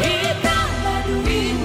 Kita berdua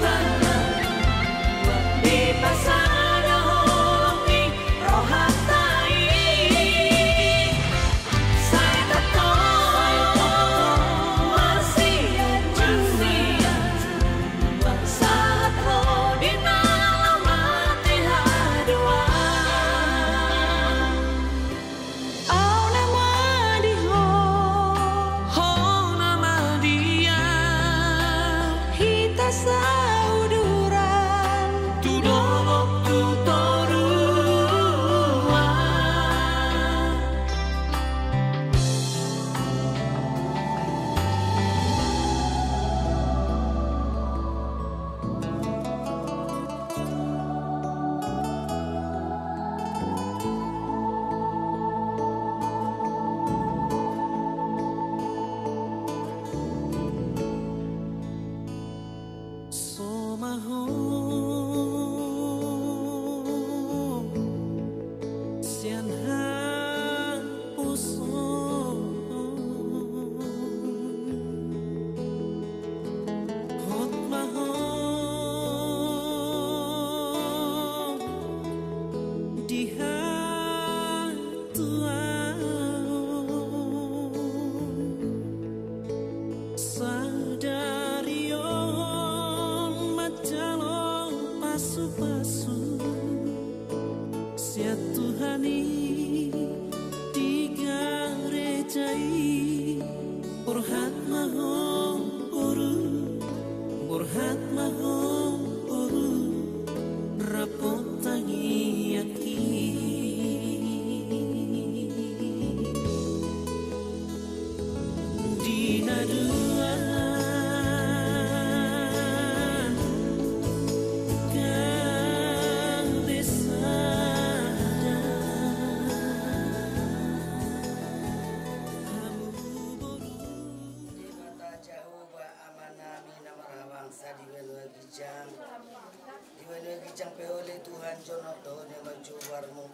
Gijang peole Tuhan jonoto ne majuwarmu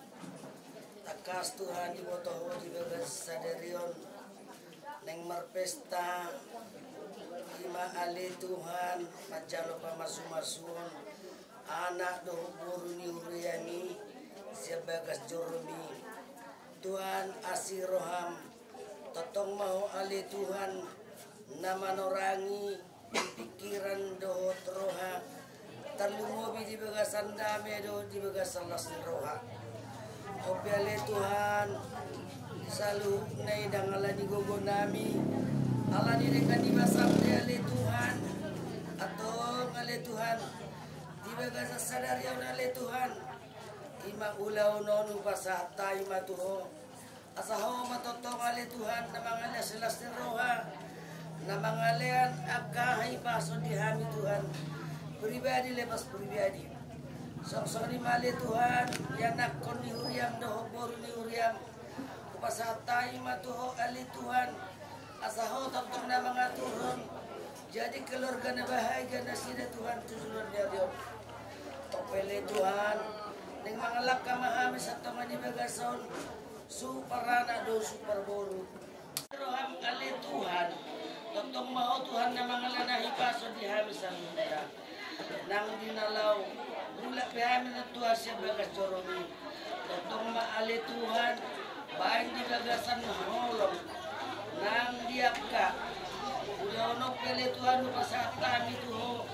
takas Tuhan di botoh di begas saderion neng merpesta lima ali Tuhan majalo pamasu-masuon anak doh buruni uriani sebagas jormi Tuhan asiroham totong mau ali Tuhan nama norangi pikiran doh roha terlungobi di bagasan dame do di bagasan las roha opiale Tuhan selalu nai dangala di gogo nami ala di dekat di basam ale Tuhan atau ale Tuhan di bagasan sadar ya ale Tuhan ima ulau nonu pasata ima tuho asaho matotong ale Tuhan namangale selas roha namangalean agahai paso di hami Tuhan pribadi lepas pribadi sok-sok ni mali Tuhan yang nakon ni huriam doh boru ni huriam upasatai matuho ali Tuhan asaho tentang nama ngaturun jadi keluarga na bahagia na sida Tuhan tujuan dia dia topele Tuhan ning mangalak kamahami sa tama ni bagason superana do super boru roham ali Tuhan tentang mau Tuhan na mangalanahi paso di habis ang muda nang dinalaw bulak pihami na tuha siya bagas joromi totong maali Tuhan baing di bagasan maholong nang diap ka ulawno pele Tuhan upasa kami tuho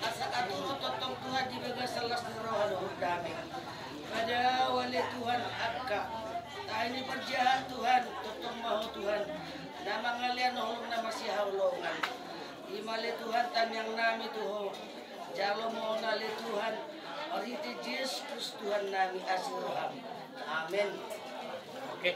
asa aturo totong Tuhan di bagasan las rohan hudami pada wali Tuhan akka tayo ni perjahan Tuhan totong maho Tuhan nama ngalian holong na masih haulongan imali Tuhan tamyang nami tuho jalo mo nali Tuhan oriti Yesus Tuhan nami asirham amin. Oke.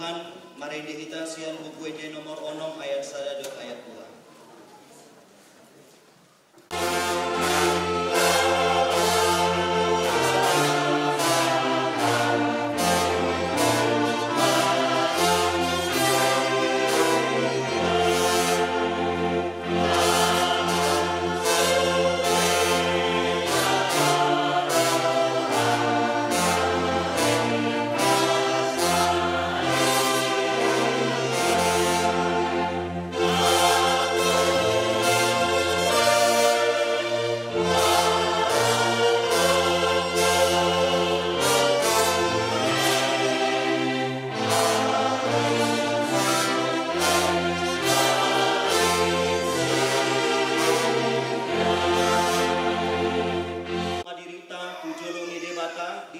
Tuhan, mari kita sian buku nomor 6 ayat 1 ayat 2.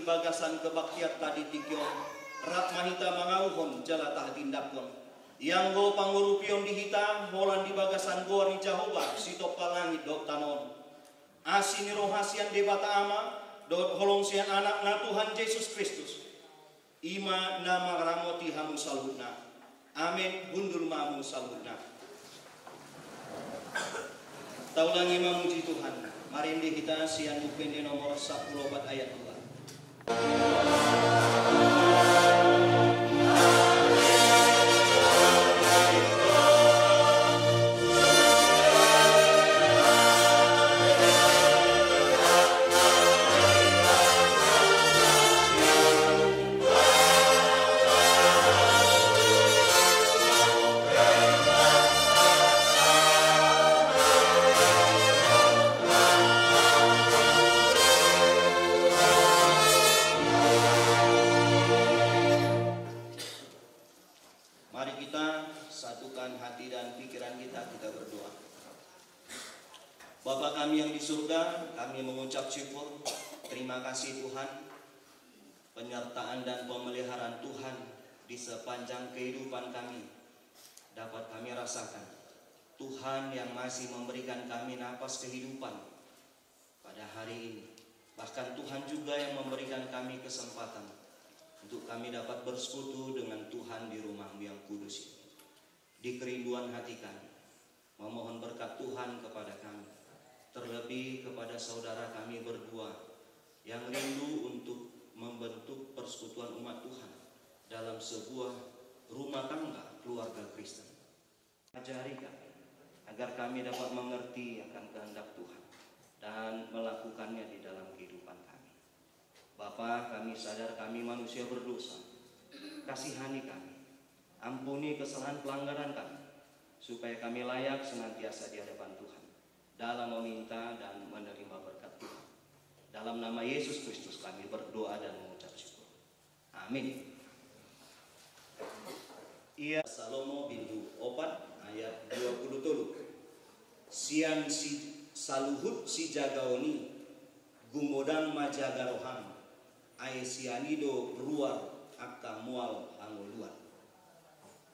Bagasan kebaktiat tadi tikion rak mahita mangauhon jala tah dindakon yang go pangurupion dihita holan di bagasan go ni Jehovah sitop palangit dok tanon asini rohasian debata ama dot holong sian anak na Tuhan Yesus Kristus ima nama ramoti hamu salhutna amin bundul mamu salhutna taulangi mamuji Tuhan mari kita sian buku nomor 10 ayat 2. Bapa kami yang di surga, kami mengucap syukur, terima kasih Tuhan, penyertaan dan pemeliharaan Tuhan di sepanjang kehidupan kami dapat kami rasakan. Tuhan yang masih memberikan kami napas kehidupan pada hari ini. Bahkan Tuhan juga yang memberikan kami kesempatan untuk kami dapat bersekutu dengan Tuhan di rumah-Mu yang kudus ini. Di kerinduan hati kami, memohon berkat Tuhan kepada kami. Terlebih kepada saudara kami berdua yang rindu untuk membentuk persekutuan umat Tuhan dalam sebuah rumah tangga keluarga Kristen. Ajari kami agar kami dapat mengerti akan kehendak Tuhan dan melakukannya di dalam kehidupan kami. Bapa, kami sadar kami manusia berdosa. Kasihani kami, ampuni kesalahan pelanggaran kami, supaya kami layak senantiasa di hadapan Tuhan dalam meminta dan menerima berkat Tuhan. Dalam nama Yesus Kristus kami berdoa dan mengucap syukur. Amin. Ia Salomo bintu Opat ayat 27. Sian si saluhut si jagaoni gumodang majagaroham ai sianido ruar akka mual anguluan.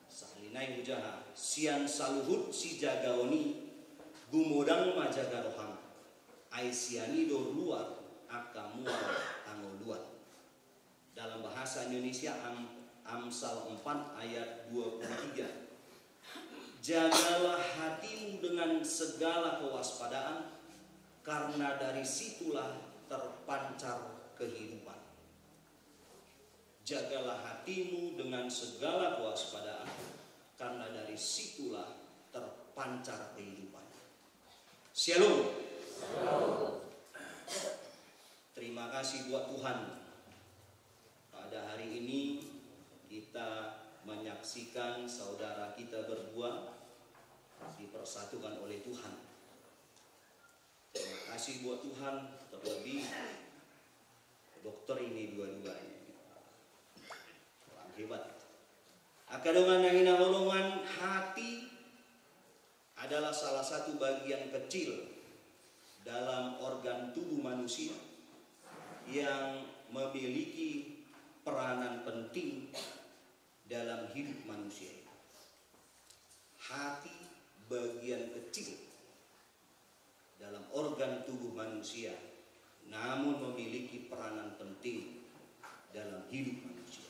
Sahlinai hujaha sian saluhut si jagaoni gumodang majagaroham aisianido luar akamual angoluan. Dalam bahasa Indonesia Amsal 4 ayat 23. Jagalah hatimu dengan segala kewaspadaan, karena dari situlah terpancar kehidupan. Jagalah hatimu dengan segala kewaspadaan, karena dari situlah terpancar kehidupan. Shalom. Terima kasih buat Tuhan. Pada hari ini kita menyaksikan saudara kita berdua dipersatukan oleh Tuhan. Terima kasih buat Tuhan, terlebih dokter ini dua-duanya. Orang hebat. Akadongan yang inaholongan hati adalah salah satu bagian kecil dalam organ tubuh manusia yang memiliki peranan penting dalam hidup manusia. Hati bagian kecil dalam organ tubuh manusia, namun memiliki peranan penting dalam hidup manusia.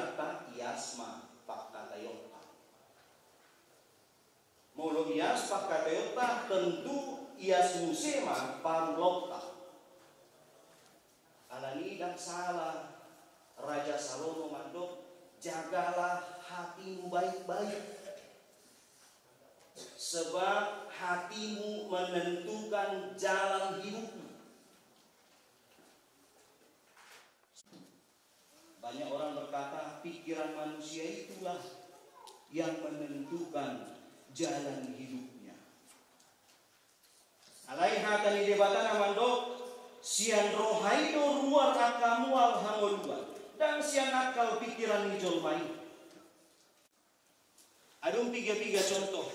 harta iasma pakatayota. Molo ias pakatayota tentu ias musema parlokta. Alani dan salah Raja Salomo mandok, jagalah hatimu baik-baik. Sebab hatimu menentukan jalan hidupmu. Banyak orang berkata pikiran manusia itulah yang menentukan jalan hidupnya. Alaiha tani debatan amandok sian rohaido ruar akamu alhamdulillah dan sian akal pikiran hijau mai. Ada tiga contoh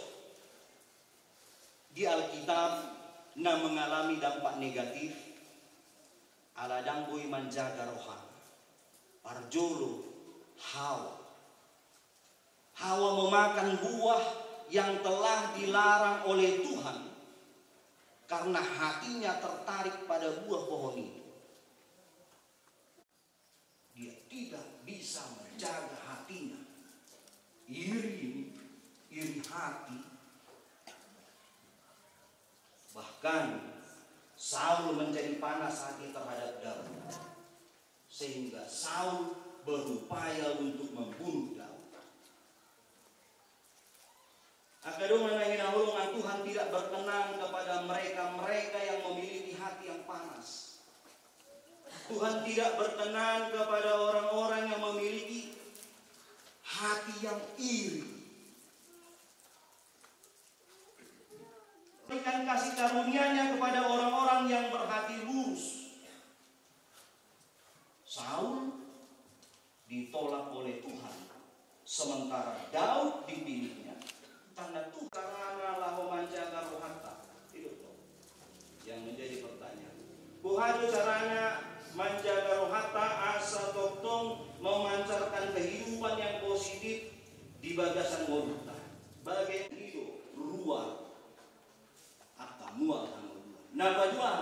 di Alkitab na mengalami dampak negatif ala danggoi menjaga rohani. Parjolo Hawa. Hawa memakan buah yang telah dilarang oleh Tuhan karena hatinya tertarik pada buah pohon itu. Dia tidak bisa menjaga hatinya. Iri hati. Bahkan Saul menjadi panas hati terhadap Daud. Sehingga Saul berupaya untuk membunuh Daud. Akadong nanginahulungan Tuhan tidak berkenan kepada mereka yang memiliki hati yang panas. Tuhan tidak berkenan kepada orang-orang yang memiliki hati yang iri. Berikan kasih karunia-Nya kepada orang-orang yang berhati lurus. Saul ditolak oleh Tuhan, sementara Daud dipilihnya. Karena Tuhan karena lahu menjaga rohata. Itu yang menjadi pertanyaan. Buhadu caranya menjaga rohata asa toktong memancarkan kehidupan yang positif di bagasan rohata. Bagai hidup ruang akamual akamual. Nah bajuan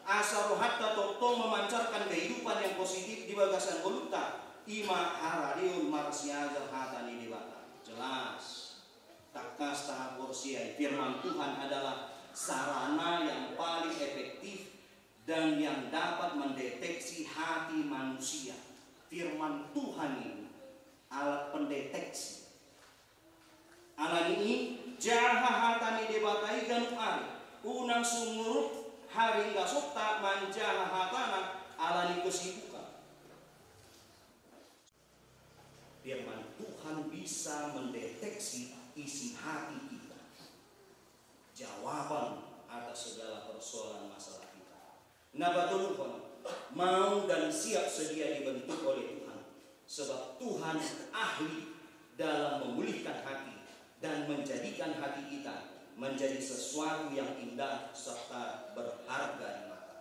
asa rohata toktong memancarkan kehidupan yang positif di bagasan rohata. Ima haradiun marasyajar hatani dibata. Jelas. Takas tahap porsiai. Firman Tuhan adalah sarana yang paling efektif dan yang dapat mendeteksi hati manusia. Firman Tuhan ini alat pendeteksi. Alat ini jaha hatani debatai ganu ari. Unang sumurut hari gasokta manjaha hatana alani kesibukan. Firman Tuhan bisa mendeteksi isi hati kita. Jawaban atas segala persoalan masalah kita. Nah betul mau dan siap sedia dibentuk oleh Tuhan. Sebab Tuhan ahli dalam memulihkan hati dan menjadikan hati kita menjadi sesuatu yang indah serta berharga di mata.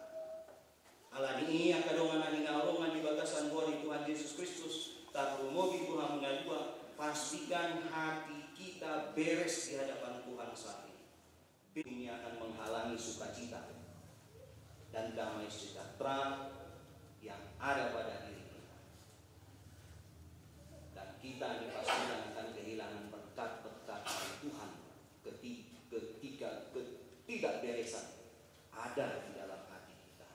Alat ini yang kadongan hingga orongan di bagasan buah Tuhan Yesus Kristus. Tarumogi Tuhan mengadua, pastikan hati kita beres di hadapan Tuhan saat ini. Ini akan menghalangi sukacita dan damai sejahtera yang ada pada diri kita. Dan kita dipastikan akan kehilangan berkat-berkat dari Tuhan ketika ketidakberesan ada di dalam hati kita.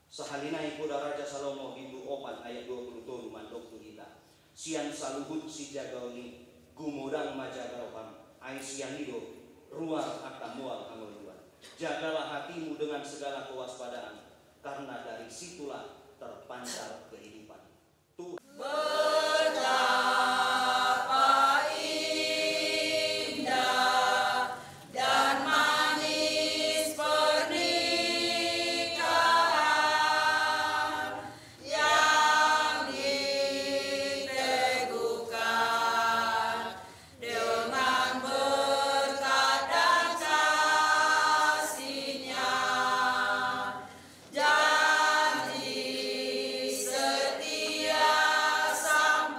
Sahalina ipuda Raja Salomo Hindu Opan ayat 20 mandok kita. Sian saluhut si jagauni gumurang majaga roham aisian hidup ruang akamual amaluan. Jagalah hatimu dengan segala kewaspadaan, karena dari situlah terpancar kehidupan. Tuhan janji setia sampai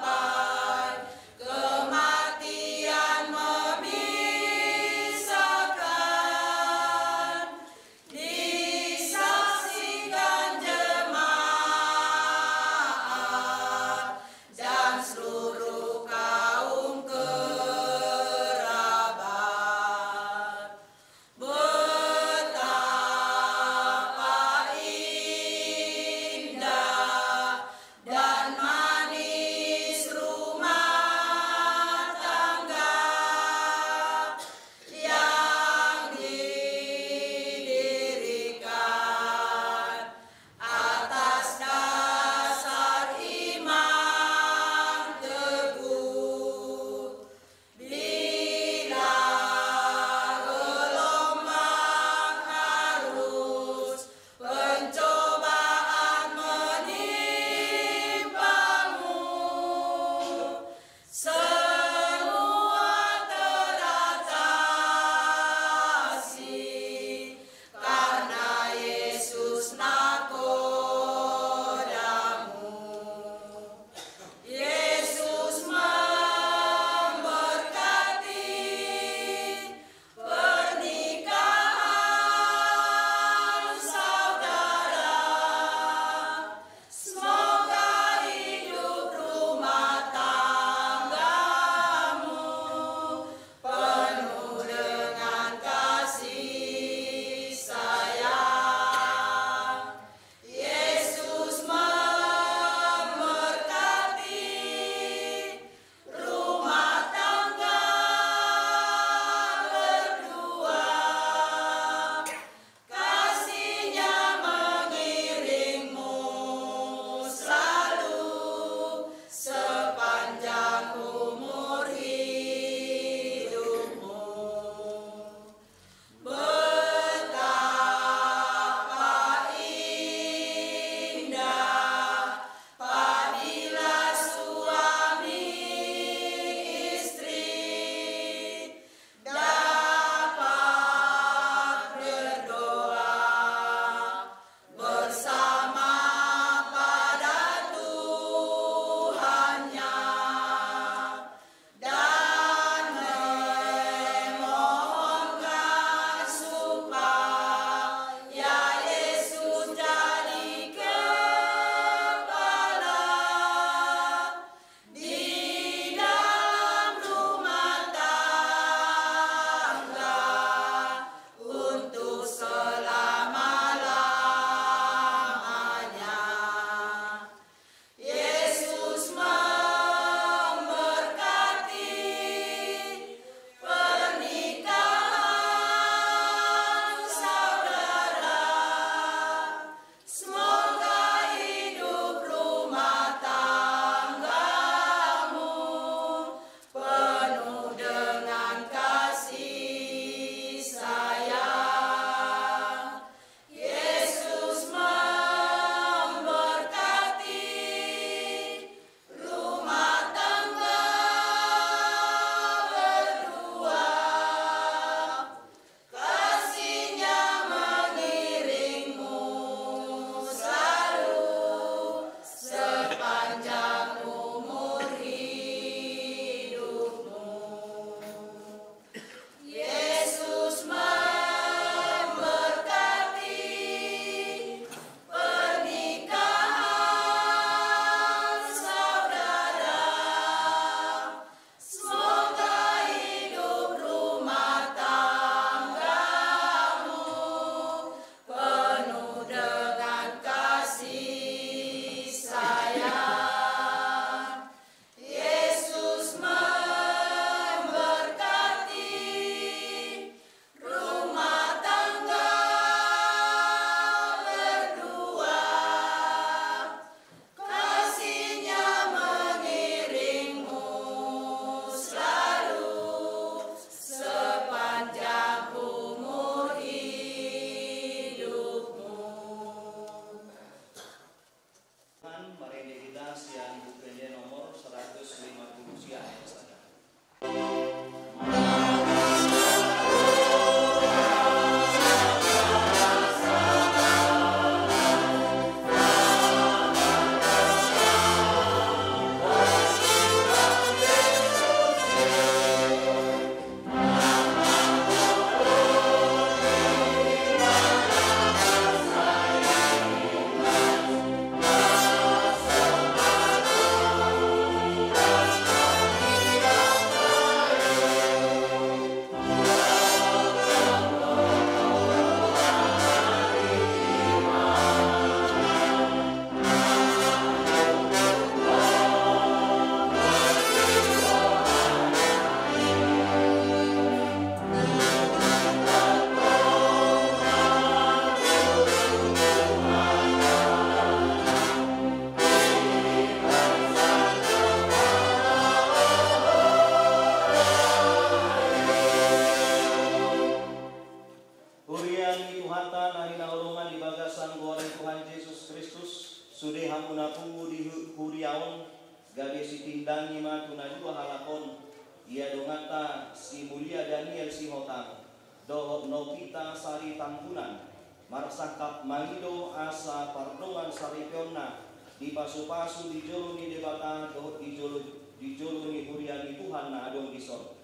sude hamuna pungu di huriaon gabe si tindangi matuna dua halakon ia dongata si mulia Daniel si hotam dohot nopita sari tampunan marsakap mangido asa pardongan sari peonna di pasu-pasu di jolo ni debata dohot di jolo ni huriani Tuhan na adong dison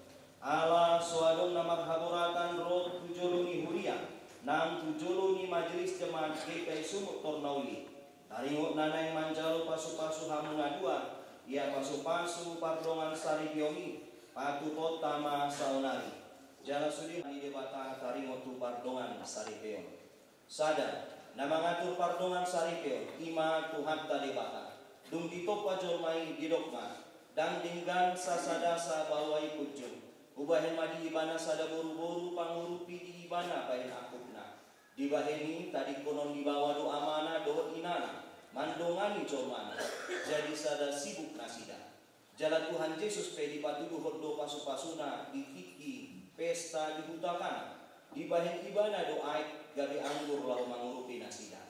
ala soadong na marhaboratan roh tujolo ni huria nang tujolo ni majelis jemaat kay sumut tornauli taringot nanay manjalo pasu-pasu hamuna dua ia pasu-pasu pardongan sari biomi patu kota ma saunari jala sudi di debata taringot tu pardongan sari biomi sadar na mangatur pardongan sari biomi ima Tuhan ta debata dung ditop jolmai didokma dan dinggan sasadasa bawai kujung ubahen madi ibana sada boru-boru pangurupi di ibana bahen akupna dibaheni tadi konon dibawa doa mana doa inana mandongani colmana jadi sada sibuk nasida jalan Tuhan Yesus pe dipatuduh do pasu-pasuna dikiki pesta dihutakan dibahen ibana doa gabi anggur lau mangurupi nasida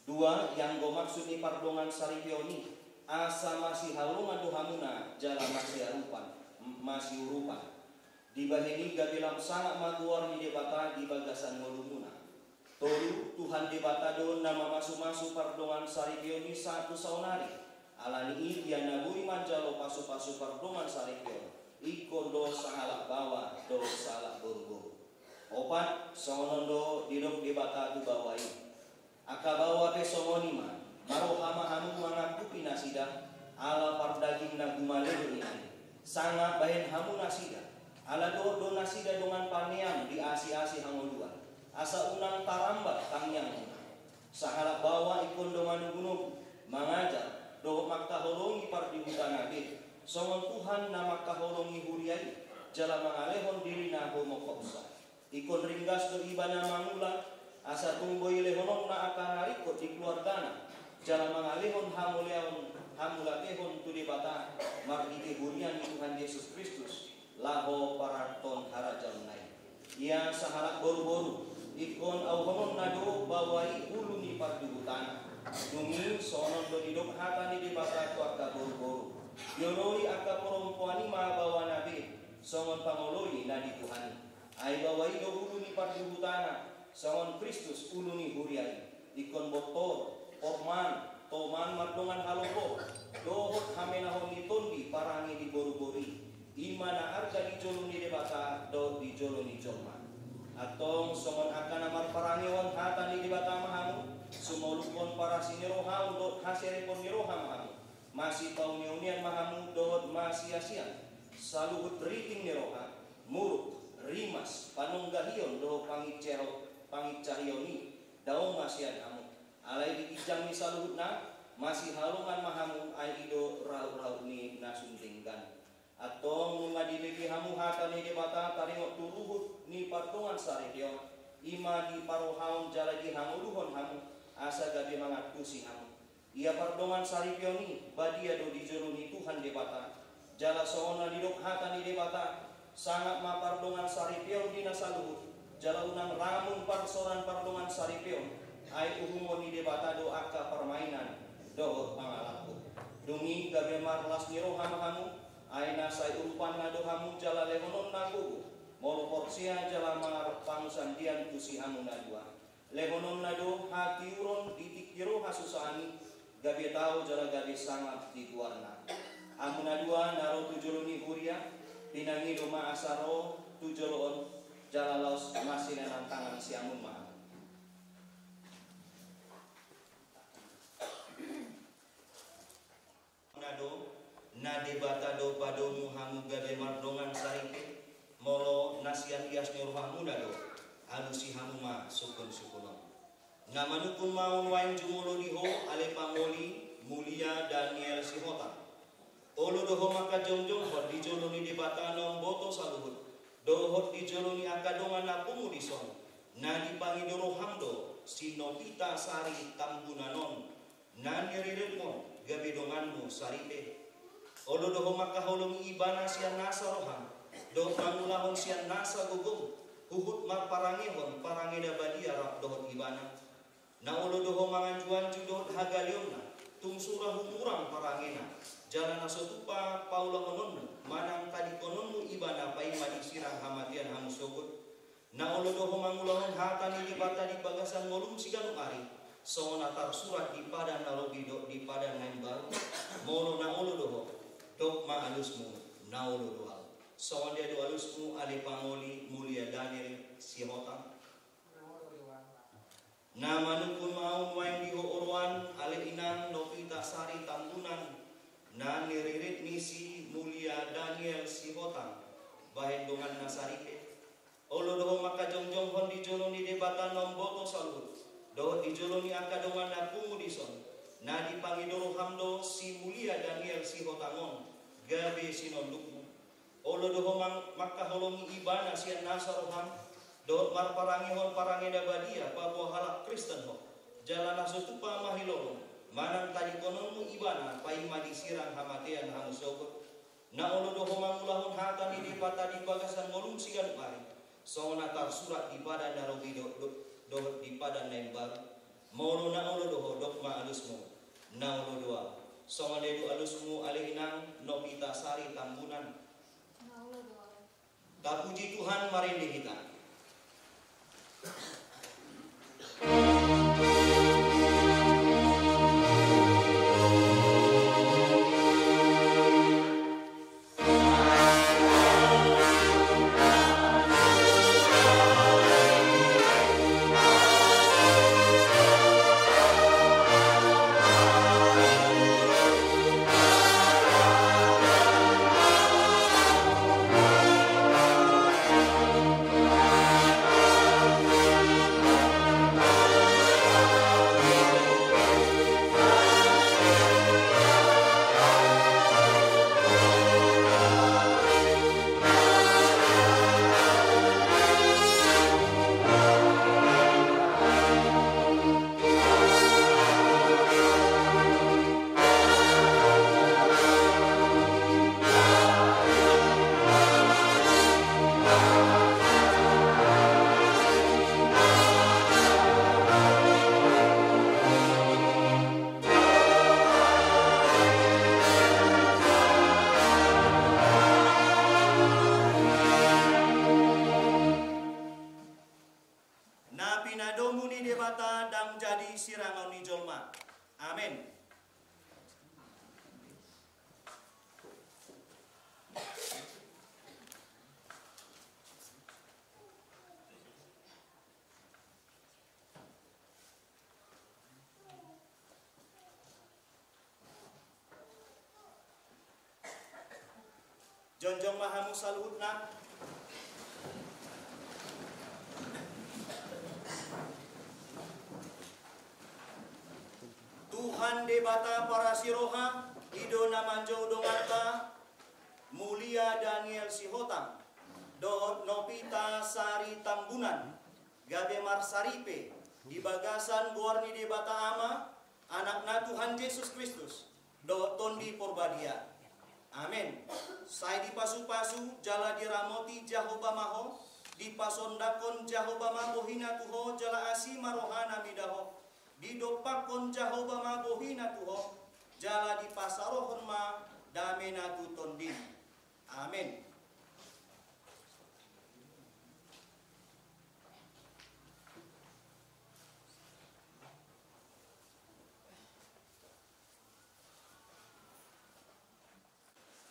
dua yang go maksud ni pardongan saripioni asa masih halungan dohamuna jalan masih urupan dibaheni gabilang sangat maguar di debata di bagasan molumuna tolu Tuhan debata don nama masu-masu pardongan saripioni satu saunari alani ia nabui manjalo pasu-pasu pardongan saripion ikon do sahalak bawa do salak buru-buru opat songondo didok debata tu bawai akabawa pesongonima marohama hamu mangakupi nasida ala pardaging nagumaledo ini sangat bahen hamu nasida ala do nasida dengan paneang di asi-asi hangoluan asa unang tarambat tangyang sahala bawa ikon dengan gunung mengajar do makkaholongi pardibutanage songon Tuhan na makkaholongi huriai jala mangalehon diri na homokopsa ikon ringgas do ibana mangula asa tumboy lehonon na akan harikot di keluargana jala mangalehon hamulakehon tu debata margite hurian Tuhan Yesus Kristus laho paraton harajan nai ia sahalak boru-boru ikon auhonon nado bawai ulu ni pardubutan dungi sonon do didok hata ni debata tu akka boru-boru yoloi akka perempuani ma bawa nabi songon pangoloi na di Tuhan ai bawai do ulu ni pardubutana songon Kristus ulu ni huriai ikon botol porman toman mardongan halopo dohot hamenahon ditondi parangi di boru-bori imana arga di jolo ni debata do di jolo ni jolma atong songon akan amar parangiwan hata ni debata mahamu sumolukon para siniroham do haseripon niroham mahamu masih tau niunian mahamu dohot masih asian saluhut riting niroha muruk rimas panunggahion do pangicarioni daung masian hamu alai di ijang ni saluhutna masih halungan mahamu aido rau-rau ni nasuntingkan atau mengadiliki hamu hata ni debata taringot turuhut ni partongan saripio ima di parohaun jalagi hamu luhon hamu asa gabi mangatusi hamu ia pardongan saripio ni badia do dijolo ni Tuhan debata jala soona didok hata ni debata sangat ma pardongan saripio di nasaluhut jala unang ramun parsoran pardongan saripio ai uhumo ni debata do akka permainan dohot pangalaku dungi gabi marlas ni roham hamu aina sai urupan ngado hamu jala lehonon nagugu molo porsia jala mar pangsandian kusi hamu nadua lehonon nado hati uron ditikiro hasusani gabi tau jala gabi sangat di guarna hamu nadua naro tujolo ni huria pinangi doma asaro tujoloon jala laos masih nenang tangan si hamu ma na debata do padomu hamu gabe mardongan sarike molo nasian ias ni rohamu dado alusi hamu ma sukun-sukunon ngamanukun maun wain jumulo diho ale pangoli mulia Daniel si hota olo doho maka jongjong hot di jolo ni debata nong boto saluhut dohot di jolo ni akadongan napungu di son na dipangido rohamdo sinopita sari tambunanon na niririmon gabe donganmu saripe olo doho makaholong ibana sian nasa roham do mangulahon sian nasa gugum huhut marparangihon parangida badia rap dohot ibana na olo doho manganjuan judot hagaliona tung surah humurang parangena jalan asotupa paula kononmu manang tadi kononmu ibana pai madi sirang hamatian hamusogot na olodoho mangulahon hatani di bata di bagasan ngolum siganu ari so natar surat di padan nalobido di padan nembal molo na olodoho dok ma alusmu na olodoal so dia do alusmu ale pangoli mulia Daniel Sihotang na manukun maun waing diho orwan ale inang Novita Sari Tambunan na niririt misi mulia Daniel Sihotang bahen dongan nasarike olo doho maka jongjong hon di joloni debata nomboto salut doho di joloni angka dongan na pumudison na di pangidoro hamdo si mulia Daniel Sihotangon gabe sinondukmu olo doho maka holongi ibana sian nasaroham dohot marparangi hon parangeda badia papo halak Kristen ho jalan asotupa mahilolong manang tadi kononmu ibana pai madi sirang hamatean hamusogot na olo doho mangulahon hatani di pata di bagasan ngolum sigan pari so natar surat di padan narobido dohot di padan nembal molo na olo doho dokma alusmu na olo doa so ngadedu alusmu ale inang Novita Sari Tambunan tak puji Tuhan marinde kita. Amin. Jonjong maha musaluhutna Tuhan debata para siroha ido namanjo dongarta mulia Daniel Sihotang dohot Novita Sari Tambunan gabe marsaripe di bagasan guarni debata ama anakna Tuhan Yesus Kristus dohot tondi porbadia. Amin. Saya di pasu-pasu jala diramoti Jahoba maho di pasondakon Jahoba mabohina tuho jala asima rohana midaho di dopakon Jahoba mabohina tuho jala di pasarohon ma damena tu tondin. Amin.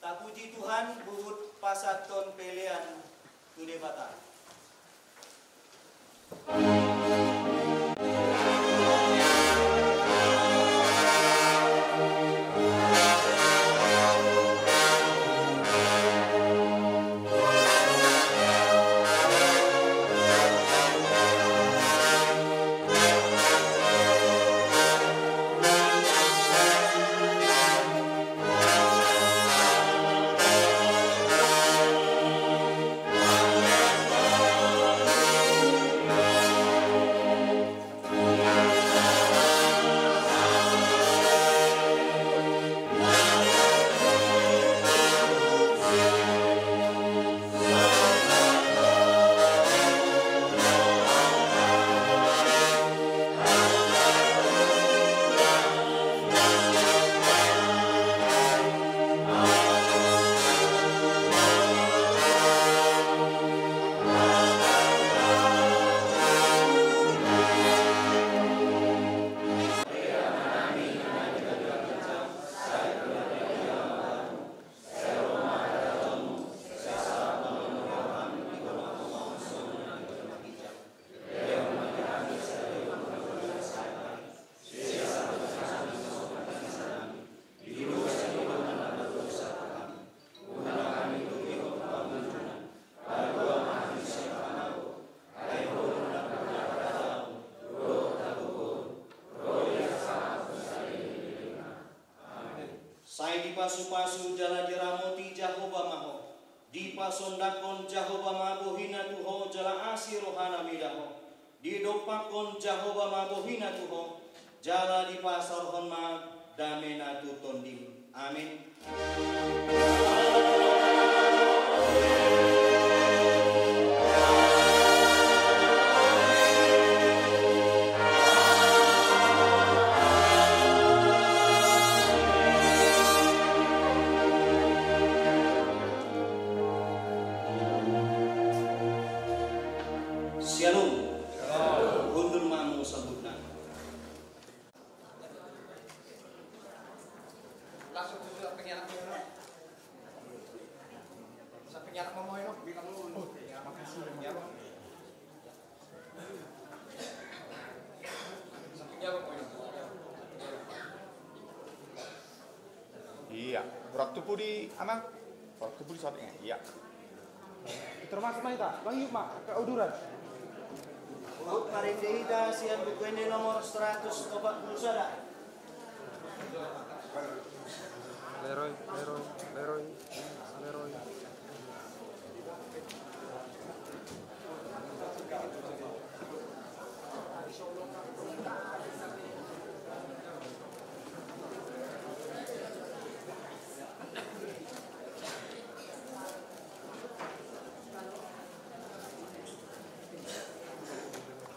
Tak puji Tuhan buhut pasaton pelean tu debata. Sai di pasu-pasu jala diramoti Jahoba maho. Di pasondakon Jahoba mabohina tuho jala asi rohana midaho. Di dopakon Jahoba mabohina tuho jala di pasar honma damena tu tondim. Amin. Shalom. Undur mamu sambutna. Langsung ke penyiaran sampai penyiaran ngomong itu bilang dulu. Makasih ya. Sampai jauh Iya, waktu pun di anak, waktu pun di saatnya, iya. Termasuk Maita, Bang Yuk Mak, ke Uduran. Bu Marindita sian buku ini nomor 141 ada. Leroy.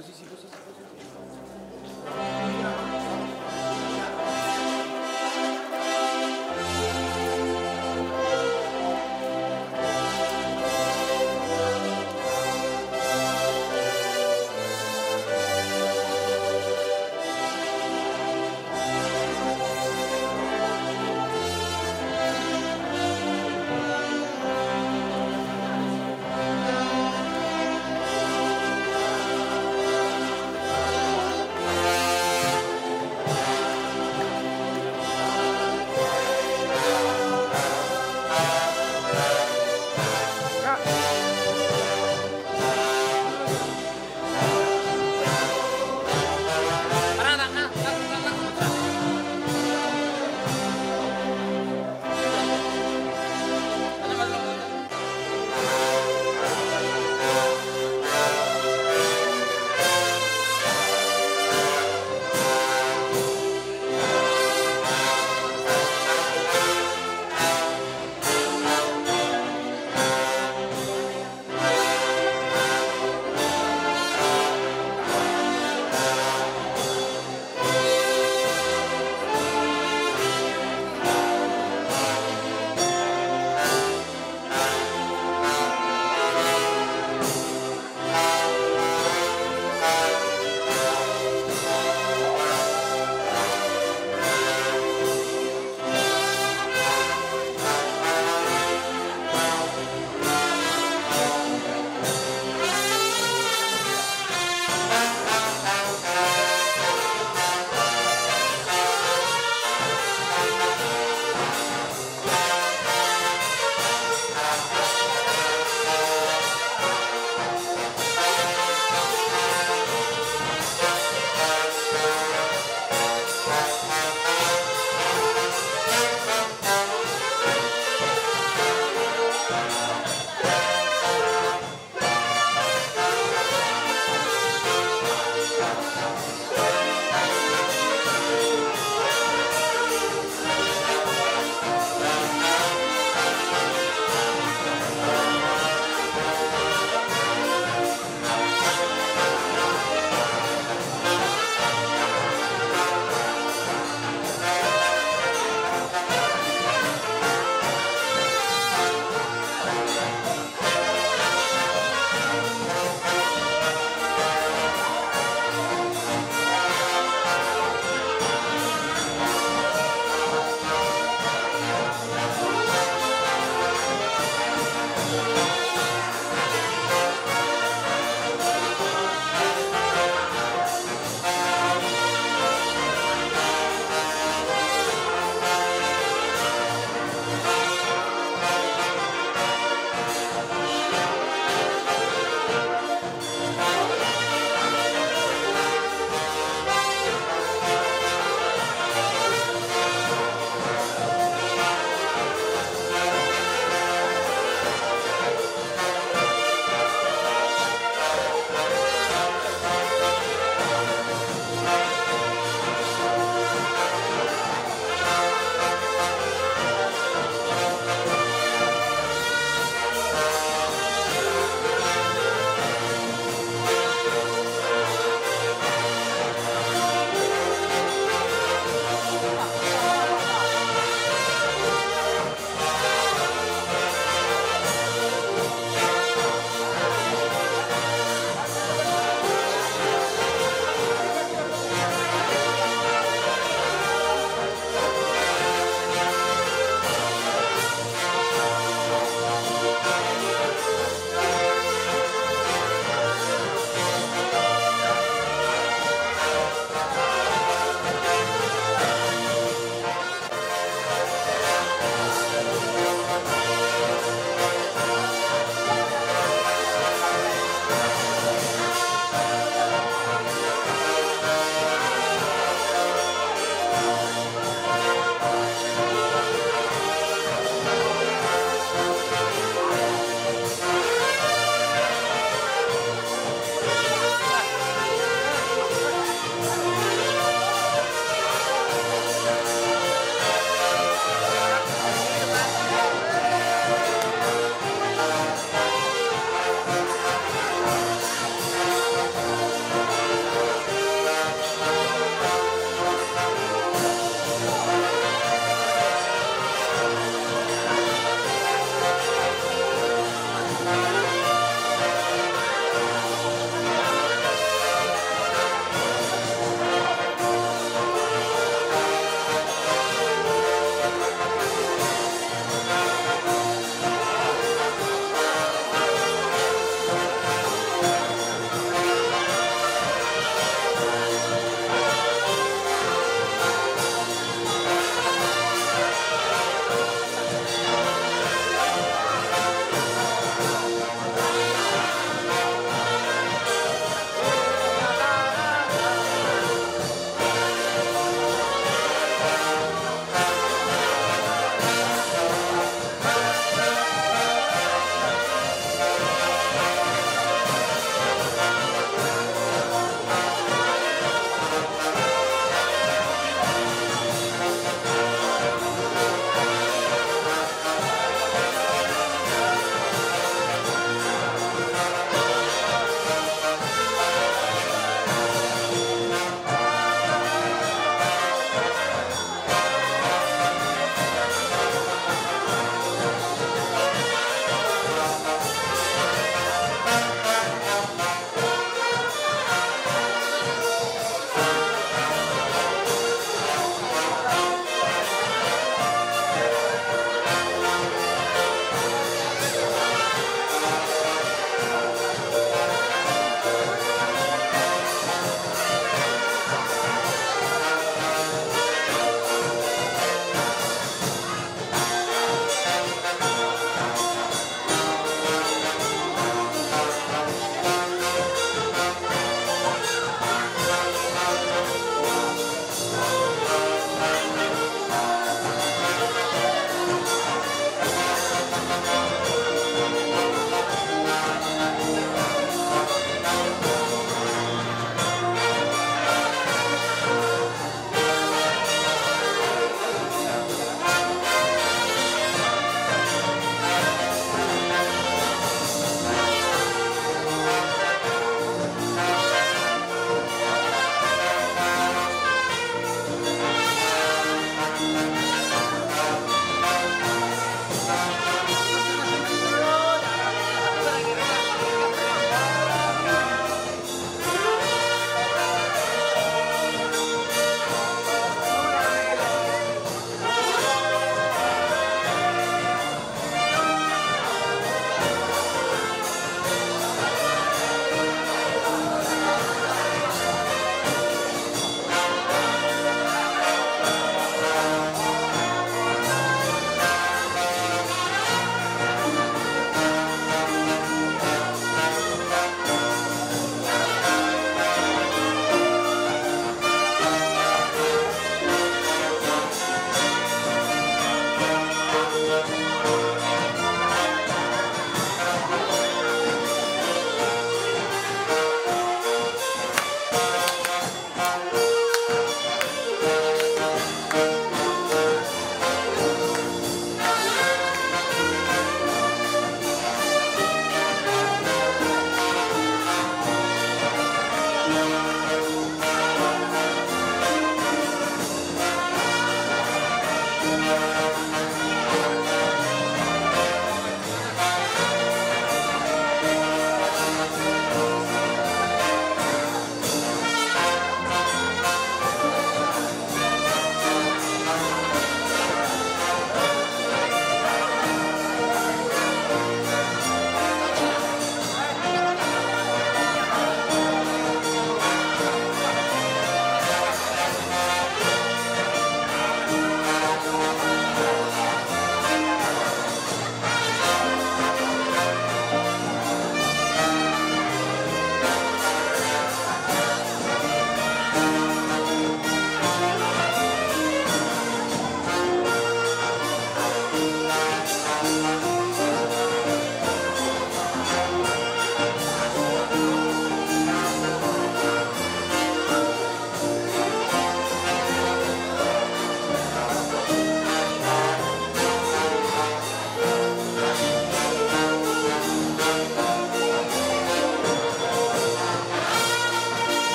Posisi.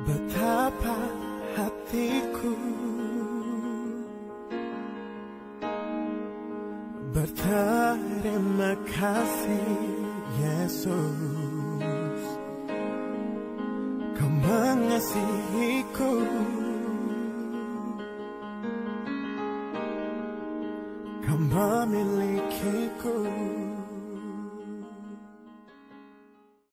Betapa hatiku berterima kasih Yesus, Kau mengasihiku, Kau memilikiku.